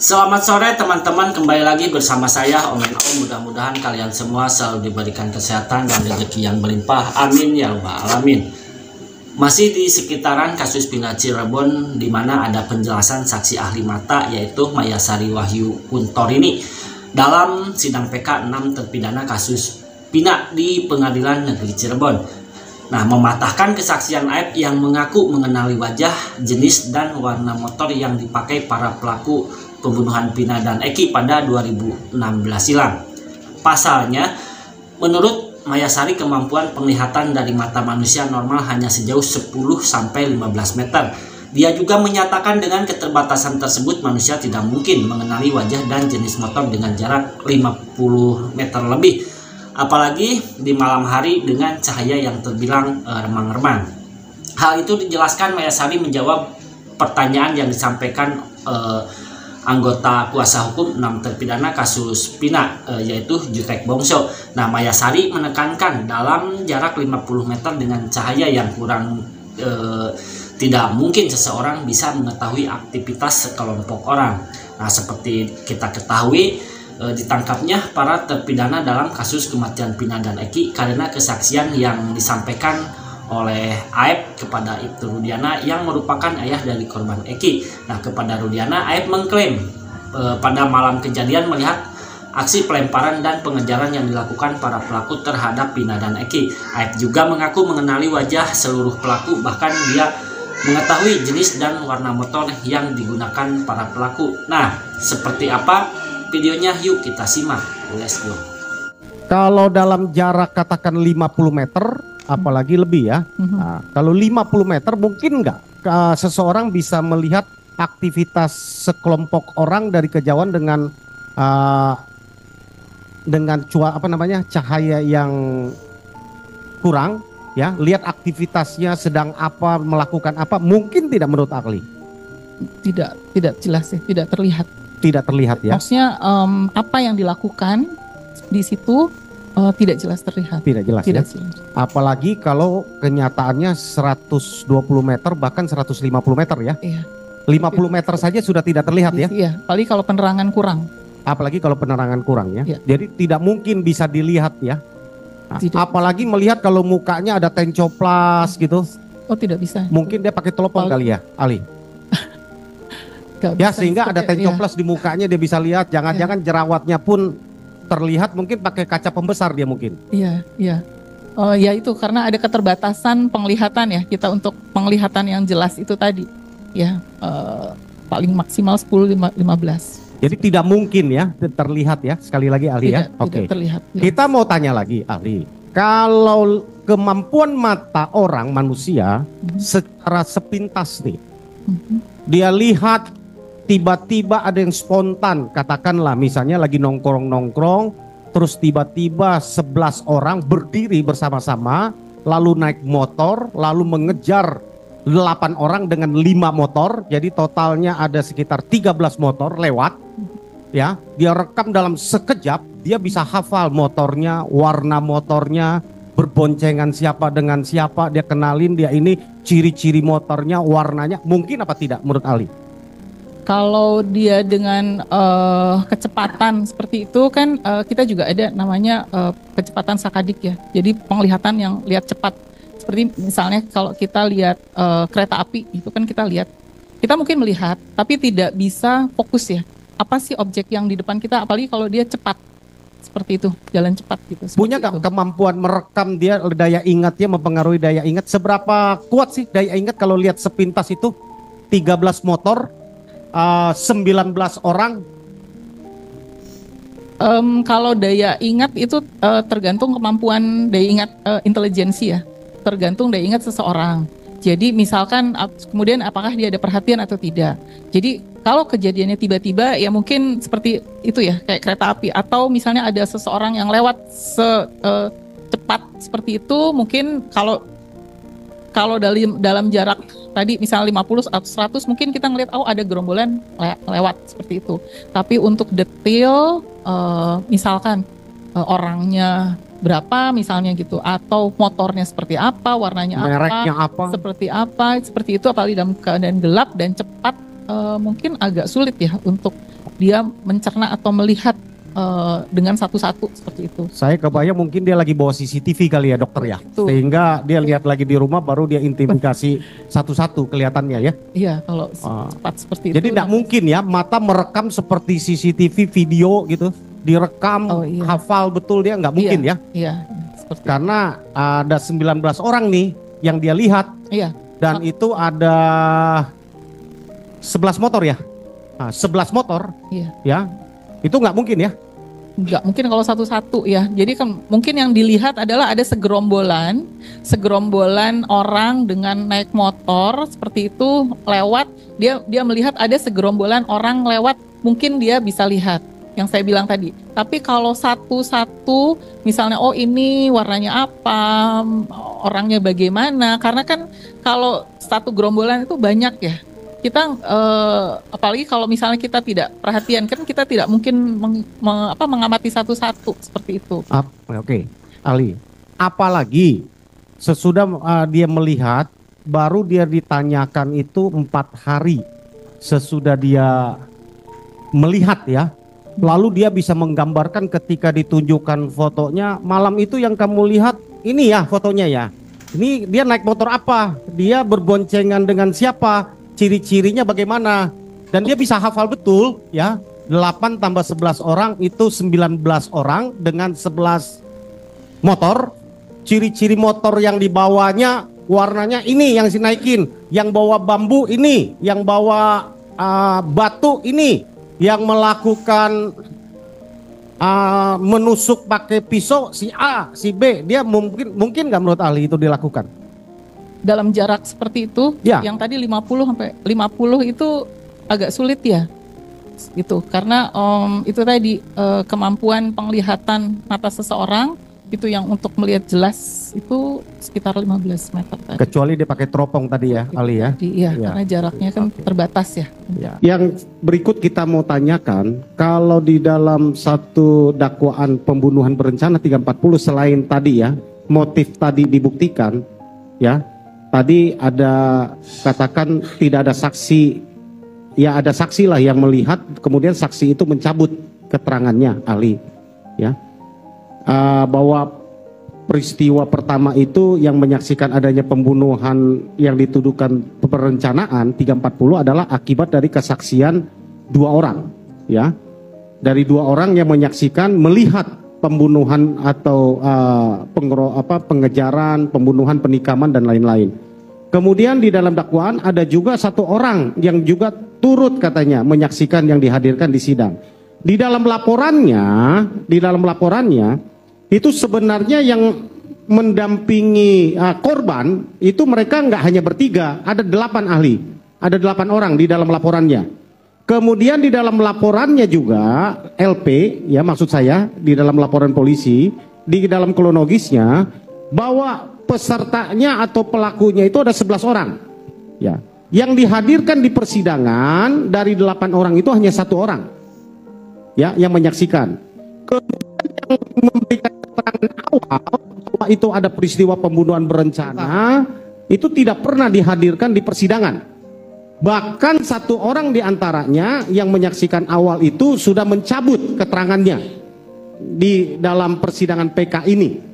Selamat sore teman-teman, kembali lagi bersama saya Om NO. Mudah-mudahan kalian semua selalu diberikan kesehatan dan rezeki yang berlimpah. Amin ya rabbal alamin. Masih di sekitaran kasus Pina Cirebon, di mana ada penjelasan saksi ahli mata yaitu Mayasari Wahyu Kuntorini dalam sidang PK 6 terpidana kasus Pina di Pengadilan Negeri Cirebon. Nah, mematahkan kesaksian Aib yang mengaku mengenali wajah, jenis, dan warna motor yang dipakai para pelaku pembunuhan Pina dan Eki pada 2016 silam. Pasalnya, menurut Mayasari, kemampuan penglihatan dari mata manusia normal hanya sejauh 10-15 meter. Dia juga menyatakan dengan keterbatasan tersebut manusia tidak mungkin mengenali wajah dan jenis motor dengan jarak 50 meter lebih, apalagi di malam hari dengan cahaya yang terbilang remang-remang. Hal itu dijelaskan Mayasari menjawab pertanyaan yang disampaikan anggota kuasa hukum 6 terpidana kasus Pina, yaitu Jutek Bongso. Nah, Mayasari menekankan dalam jarak 50 meter dengan cahaya yang kurang tidak mungkin seseorang bisa mengetahui aktivitas sekelompok orang. Nah, seperti kita ketahui, ditangkapnya para terpidana dalam kasus kematian Pina dan Eki karena kesaksian yang disampaikan oleh Aib kepada Ibtu Rudiana yang merupakan ayah dari korban Eki. Nah, kepada Rudiana, Aib mengklaim pada malam kejadian melihat aksi pelemparan dan pengejaran yang dilakukan para pelaku terhadap Pina dan Eki. Aib juga mengaku mengenali wajah seluruh pelaku, bahkan dia mengetahui jenis dan warna motor yang digunakan para pelaku. Nah, seperti apa videonya? Yuk kita simak. Let's go. Kalau dalam jarak katakan 50 meter, apalagi lebih ya. Nah, kalau 50 meter mungkin nggak seseorang bisa melihat aktivitas sekelompok orang dari kejauhan dengan cahaya yang kurang ya, lihat aktivitasnya sedang apa, melakukan apa, mungkin tidak menurut ahli? Tidak jelas ya, tidak terlihat. Tidak terlihat ya. Maksudnya apa yang dilakukan di situ tidak jelas terlihat. Tidak jelas tidak ya. Apalagi kalau kenyataannya 120 meter bahkan 150 meter ya. Iya. 50 meter saja sudah tidak terlihat ya. Iya, apalagi kalau penerangan kurang. Apalagi kalau penerangan kurang ya. Iya. Jadi tidak mungkin bisa dilihat ya. Nah, apalagi melihat kalau mukanya ada tencoplas gitu. Oh, tidak bisa. Mungkin dia pakai telepon kali ya, Ali. Ya, sehingga ada tencoplas di mukanya, dia bisa lihat. Jangan-jangan jerawatnya pun terlihat, mungkin pakai kaca pembesar dia mungkin. Iya. Oh ya, itu karena ada keterbatasan penglihatan ya kita untuk penglihatan yang jelas itu tadi. Ya, paling maksimal 10-15. Jadi tidak mungkin ya terlihat ya, sekali lagi ahli ya. Oke. Terlihat. Ya. Kita mau tanya lagi ahli. Kalau kemampuan mata orang manusia secara sepintas nih, dia lihat tiba-tiba ada yang spontan, katakanlah misalnya lagi nongkrong, terus tiba-tiba 11 orang berdiri bersama-sama, lalu naik motor, lalu mengejar 8 orang dengan 5 motor, jadi totalnya ada sekitar 13 motor lewat, ya, dia rekam dalam sekejap, dia bisa hafal motornya, warna motornya, berboncengan siapa dengan siapa, dia kenalin dia ini, ciri-ciri motornya, warnanya, mungkin apa tidak menurut Ali? Kalau dia dengan kecepatan seperti itu kan kita juga ada namanya kecepatan sakadik ya. Jadi penglihatan yang lihat cepat. Seperti misalnya kalau kita lihat kereta api itu kan kita mungkin melihat tapi tidak bisa fokus ya. Apa sih objek yang di depan kita, apalagi kalau dia cepat. Seperti itu, jalan cepat gitu. Punya gak kemampuan merekam dia, daya ingatnya mempengaruhi daya ingat? Seberapa kuat sih daya ingat kalau lihat sepintas itu 13 motor? 19 orang. Kalau daya ingat itu tergantung kemampuan daya ingat intelijensi ya, tergantung daya ingat seseorang. Jadi misalkan kemudian apakah dia ada perhatian atau tidak. Jadi kalau kejadiannya tiba-tiba ya mungkin seperti itu ya, kayak kereta api, atau misalnya ada seseorang yang lewat cepat seperti itu, mungkin kalau dalam jarak tadi misalnya 50 atau 100 mungkin kita ngelihat ada gerombolan lewat seperti itu. Tapi untuk detail misalkan orangnya berapa misalnya gitu, atau motornya seperti apa, warnanya mereknya apa, seperti itu, apalagi dalam keadaan gelap dan cepat mungkin agak sulit ya untuk dia mencerna atau melihat dengan satu-satu seperti itu. Saya kebayang mungkin dia lagi bawa CCTV kali ya dokter ya. Betul. Sehingga dia lihat lagi di rumah baru dia identifikasi satu-satu kelihatannya ya. Iya, kalau cepat seperti itu. Jadi tidak mungkin ya mata merekam seperti CCTV video gitu. Direkam, hafal betul dia nggak mungkin ya. Iya, seperti karena ada 19 orang nih yang dia lihat. Iya. Dan itu ada 11 motor ya. Nah, 11 motor. Iya. Ya. Itu nggak mungkin ya. Nggak mungkin kalau satu-satu ya. Jadi kan mungkin yang dilihat adalah ada segerombolan orang dengan naik motor seperti itu lewat. Dia melihat ada segerombolan orang lewat, mungkin dia bisa lihat yang saya bilang tadi. Tapi kalau satu-satu, misalnya oh ini warnanya apa, orangnya bagaimana, karena kan kalau satu gerombolan itu banyak ya. Kita apalagi kalau misalnya kita tidak perhatian, kan kita tidak mungkin mengamati satu-satu seperti itu. Oke, Ali. Apalagi sesudah dia melihat, baru dia ditanyakan itu 4 hari sesudah dia melihat ya. Lalu dia bisa menggambarkan ketika ditunjukkan fotonya, malam itu yang kamu lihat ini ya fotonya ya. Ini dia naik motor apa? Dia berboncengan dengan siapa? Ciri-cirinya bagaimana? Dan dia bisa hafal betul ya. 8 tambah 11 orang itu 19 orang dengan 11 motor. Ciri-ciri motor yang dibawanya warnanya ini yang dinaikin, yang bawa bambu ini, yang bawa batu ini, yang melakukan menusuk pakai pisau si A, si B. Dia mungkin nggak menurut ahli itu dilakukan? Dalam jarak seperti itu, ya. Yang tadi 50 sampai 50 itu agak sulit ya. Gitu. Karena itu tadi kemampuan penglihatan mata seseorang itu yang untuk melihat jelas itu sekitar 15 meter tadi. Kecuali dia pakai teropong tadi ya, Ali ya. Iya, karena jaraknya kan terbatas ya. Yang berikut kita mau tanyakan, kalau di dalam satu dakwaan pembunuhan berencana 340 selain tadi ya, motif tadi dibuktikan ya. Tadi ada katakan tidak ada saksi, ya ada saksi lah yang melihat, kemudian saksi itu mencabut keterangannya, Ali, ya, bahwa peristiwa pertama itu yang menyaksikan adanya pembunuhan yang dituduhkan perencanaan 340 adalah akibat dari kesaksian 2 orang, ya, dari 2 orang yang menyaksikan melihat pembunuhan atau pengejaran, pembunuhan, penikaman dan lain-lain. Kemudian di dalam dakwaan ada juga 1 orang yang juga turut katanya menyaksikan yang dihadirkan di sidang. Di dalam laporannya itu sebenarnya yang mendampingi korban itu mereka nggak hanya bertiga, ada 8 ahli, ada 8 orang di dalam laporannya. Kemudian di dalam laporannya juga LP, ya maksud saya di dalam laporan polisi, di dalam kronologisnya bahwa pesertanya atau pelakunya itu ada 11 orang. Ya. Yang dihadirkan di persidangan dari 8 orang itu hanya 1 orang. Ya, yang menyaksikan. Kemudian yang memberikan keterangan awal bahwa itu ada peristiwa pembunuhan berencana itu tidak pernah dihadirkan di persidangan. Bahkan 1 orang di antaranya yang menyaksikan awal itu sudah mencabut keterangannya di dalam persidangan PK ini.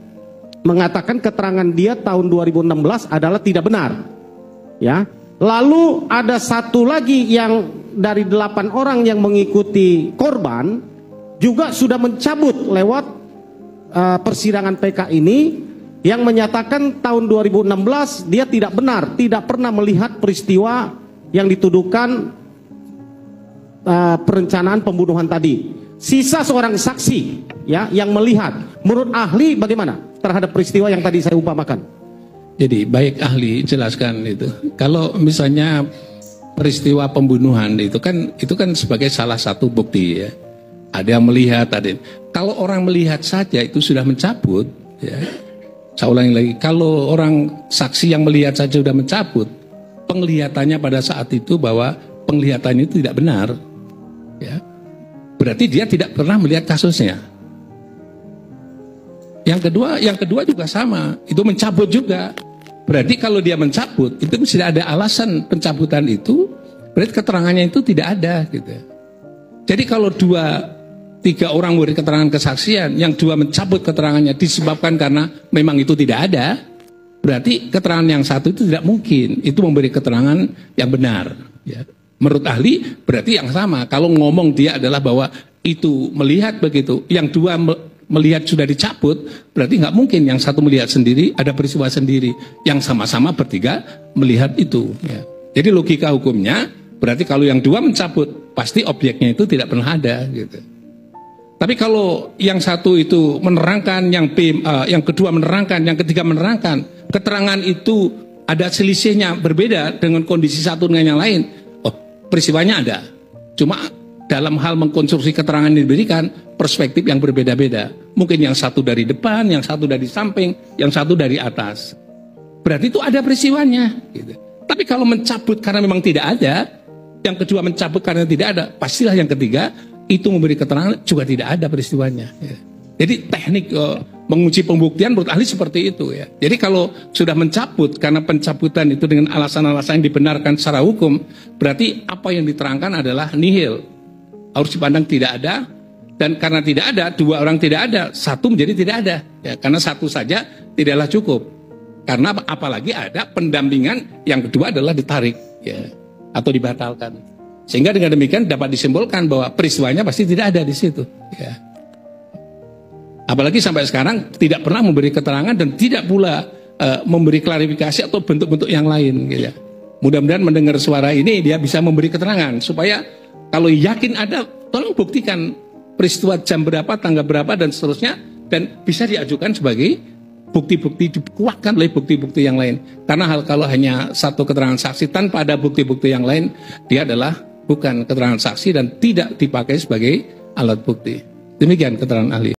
Mengatakan keterangan dia tahun 2016 adalah tidak benar. Ya. Lalu ada 1 lagi yang dari 8 orang yang mengikuti korban juga sudah mencabut lewat persidangan PK ini yang menyatakan tahun 2016 dia tidak benar, tidak pernah melihat peristiwa yang dituduhkan perencanaan pembunuhan tadi. Sisa seorang saksi ya yang melihat. Menurut ahli bagaimana terhadap peristiwa yang tadi saya umpamakan? Jadi baik ahli jelaskan itu. Kalau misalnya peristiwa pembunuhan itu kan sebagai salah satu bukti ya. Ada yang melihat, ada. Kalau orang melihat saja itu sudah mencabut ya. Saya ulangi lagi, kalau orang saksi yang melihat saja sudah mencabut, penglihatannya pada saat itu bahwa penglihatannya itu tidak benar ya. Berarti dia tidak pernah melihat kasusnya. Yang kedua juga sama, itu mencabut juga. Berarti kalau dia mencabut, itu mesti ada alasan pencabutan itu berarti keterangannya itu tidak ada gitu. Jadi kalau 2-3 orang memberi keterangan kesaksian, yang 2 mencabut keterangannya disebabkan karena memang itu tidak ada, berarti keterangan yang satu itu tidak mungkin itu memberi keterangan yang benar. Ya. Menurut ahli berarti yang sama. Kalau ngomong dia adalah bahwa itu melihat begitu, yang 2 melihat sudah dicabut, berarti nggak mungkin yang satu melihat sendiri, ada peristiwa sendiri, yang sama-sama bertiga melihat itu. Ya. Jadi logika hukumnya berarti kalau yang 2 mencabut, pasti objeknya itu tidak pernah ada. Gitu. Tapi kalau yang satu itu menerangkan, yang kedua menerangkan, yang ketiga menerangkan, keterangan itu ada selisihnya berbeda dengan kondisi satu dengan yang lain, oh peristiwanya ada. Cuma dalam hal mengkonstruksi keterangan yang diberikan, perspektif yang berbeda-beda. Mungkin yang satu dari depan, yang satu dari samping, yang satu dari atas. Berarti itu ada peristiwanya. Gitu. Tapi kalau mencabut karena memang tidak ada, yang kedua mencabut karena tidak ada, pastilah yang ketiga itu memberi keterangan juga tidak ada peristiwanya. Ya. Jadi teknik menguji pembuktian menurut ahli seperti itu. Ya. Jadi kalau sudah mencabut karena pencabutan itu dengan alasan-alasan yang dibenarkan secara hukum, berarti apa yang diterangkan adalah nihil. Harus dipandang tidak ada, dan karena tidak ada, 2 orang tidak ada, 1 menjadi tidak ada. Ya, karena 1 saja tidaklah cukup. Karena apalagi ada pendampingan, yang kedua adalah ditarik ya, atau dibatalkan. Sehingga dengan demikian dapat disimpulkan bahwa peristiwanya pasti tidak ada di situ. Ya. Apalagi sampai sekarang tidak pernah memberi keterangan dan tidak pula memberi klarifikasi atau bentuk-bentuk yang lain. Gitu ya. Mudah-mudahan mendengar suara ini dia bisa memberi keterangan supaya kalau yakin ada, tolong buktikan peristiwa jam berapa, tanggal berapa, dan seterusnya. Dan bisa diajukan sebagai bukti-bukti, dikuatkan oleh bukti-bukti yang lain. Karena kalau hanya satu keterangan saksi tanpa ada bukti-bukti yang lain, dia adalah bukan keterangan saksi dan tidak dipakai sebagai alat bukti. Demikian keterangan ahli.